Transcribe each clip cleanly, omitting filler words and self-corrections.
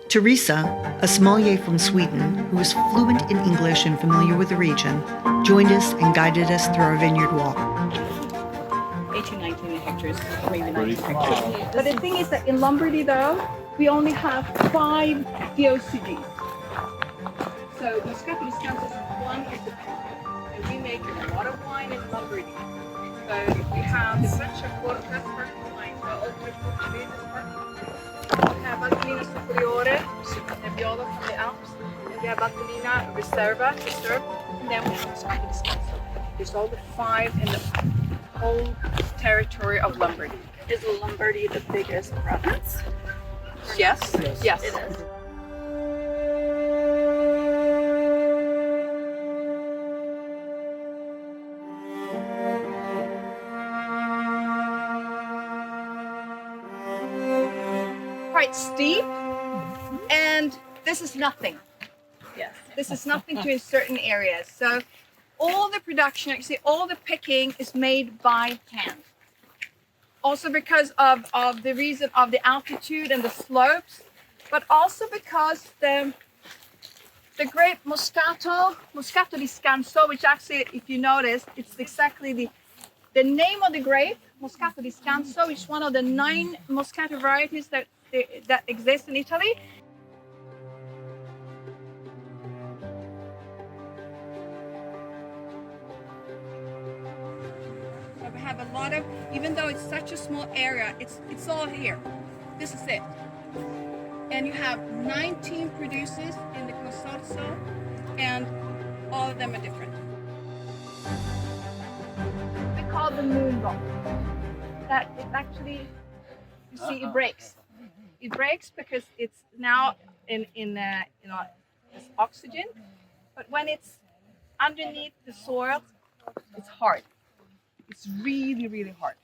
Therése, a sommelier from Sweden who is fluent in English and familiar with the region, joined us and guided us through our vineyard walk. 18, 19 hectares, maybe 19 hectares. But the thing is that in Lombardy, though, we only have 5 DOCGs. So Moscato di Scanzo is one of the top, and we make a lot of wine in Lombardy. So we have the French Quarta sparkling wine, so oltre Portuguese sparkling. We have Valtellina Superiore, Nebbiolo from the Alps, and we have Valtellina Reserve, and then we have Moscato di Scanzo. There's all the 5 in the whole territory of Lombardy. Is Lombardy the biggest province? Yes, yes. It is. Quite steep, and this is nothing. Yes. This is nothing to in certain areas. So all the production, actually all the picking is made by hand. Also because of the reason of the altitude and the slopes, but also because the grape Moscato di Scanzo, which actually, if you notice, it's exactly the name of the grape, Moscato di Scanzo, is one of the 9 Moscato varieties that exist in Italy. So we have a lot of, even though it's such a small area, it's all here. This is it. And you have 19 producers in the consortium, and all of them are different. We call the moon rock. That it actually, you see, it breaks. It breaks because it's now in this oxygen, but when it's underneath the soil, it's hard. It's really, really hard.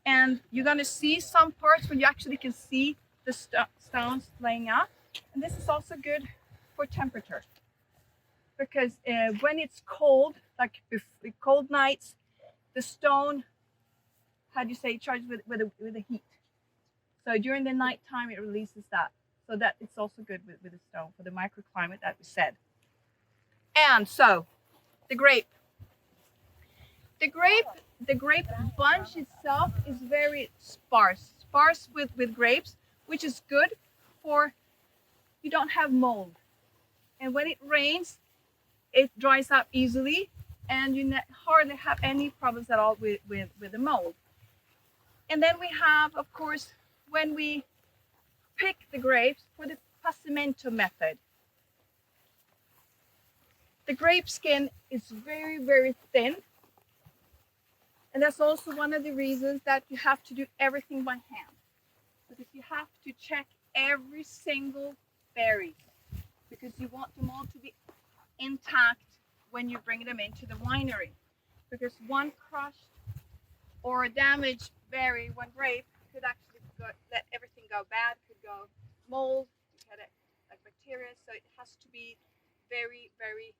And you're gonna see some parts where you actually can see the stones laying out. And this is also good for temperature, because when it's cold, like cold nights, the stone, how do you say, charged with the heat. So during the night time, it releases that. So that it's also good with the stone for the microclimate that we said. And so the grape bunch itself is very sparse with grapes, which is good for, you don't have mold. And when it rains, it dries up easily, and you hardly have any problems at all with the mold. And then we have, of course, when we pick the grapes for the passamento method, the grape skin is very, very thin. And that's also one of the reasons that you have to do everything by hand. Because you have to check every single berry, because you want them all to be intact when you bring them into the winery. Because one crushed or a damaged berry, one grape, could actually let everything go bad, could go mold, like bacteria. So it has to be very, very,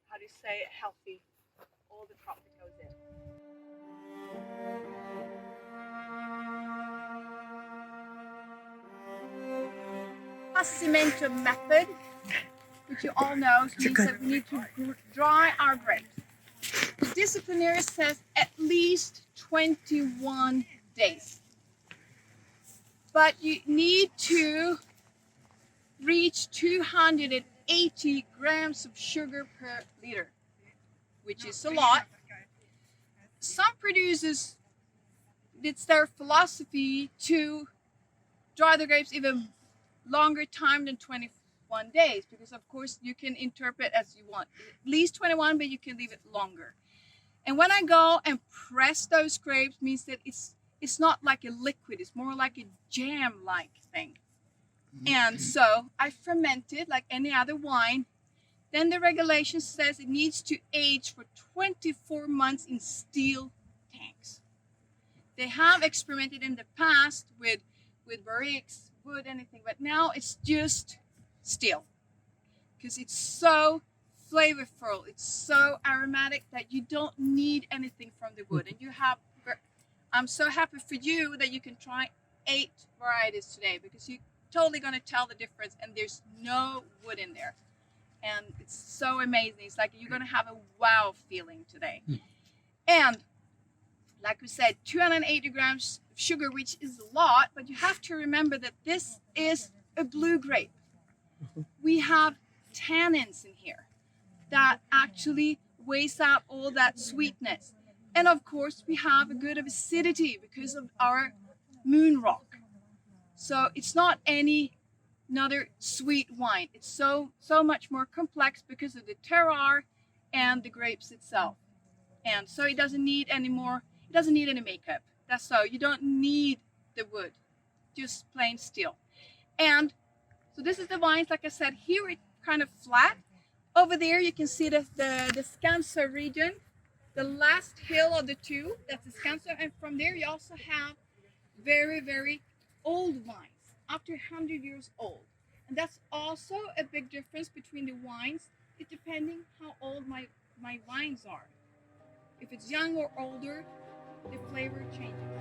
how do you say, healthy, all the crop that goes in. Passamento method, which you all know, means that we need to dry our grapes. The disciplinary says at least 21 days. But you need to reach 280 grams of sugar per liter, which is a lot. Some producers, it's their philosophy to dry the grapes even longer time than 21 days, because of course you can interpret as you want. At least 21, but you can leave it longer. And when I go and press those grapes, means that it's not like a liquid, it's more like a jam-like thing. And so I ferment it like any other wine. Then the regulation says it needs to age for 24 months in steel tanks. They have experimented in the past with barriques, wood, anything, but now it's just steel, because it's so flavorful, it's so aromatic that you don't need anything from the wood. And you have, I'm so happy for you that you can try 8 varieties today, because you totally going to tell the difference, and there's no wood in there. And it's so amazing. It's like you're going to have a wow feeling today. And like we said, 280 grams of sugar, which is a lot, but you have to remember that this is a blue grape. We have tannins in here that actually weighs out all that sweetness. And of course, we have a good of acidity because of our moon rock. So it's not another sweet wine. It's so much more complex because of the terroir and the grapes itself. And so it doesn't need any makeup. That's so you don't need the wood, just plain still. And so this is the wines, like I said, here it's kind of flat. Over there you can see the Scanzo region, the last hill of the two, that's the Scanzo, and from there you also have very, very old wines, up to 100 years old. And that's also a big difference between the wines. It's depending how old my wines are. If it's young or older, the flavor changes.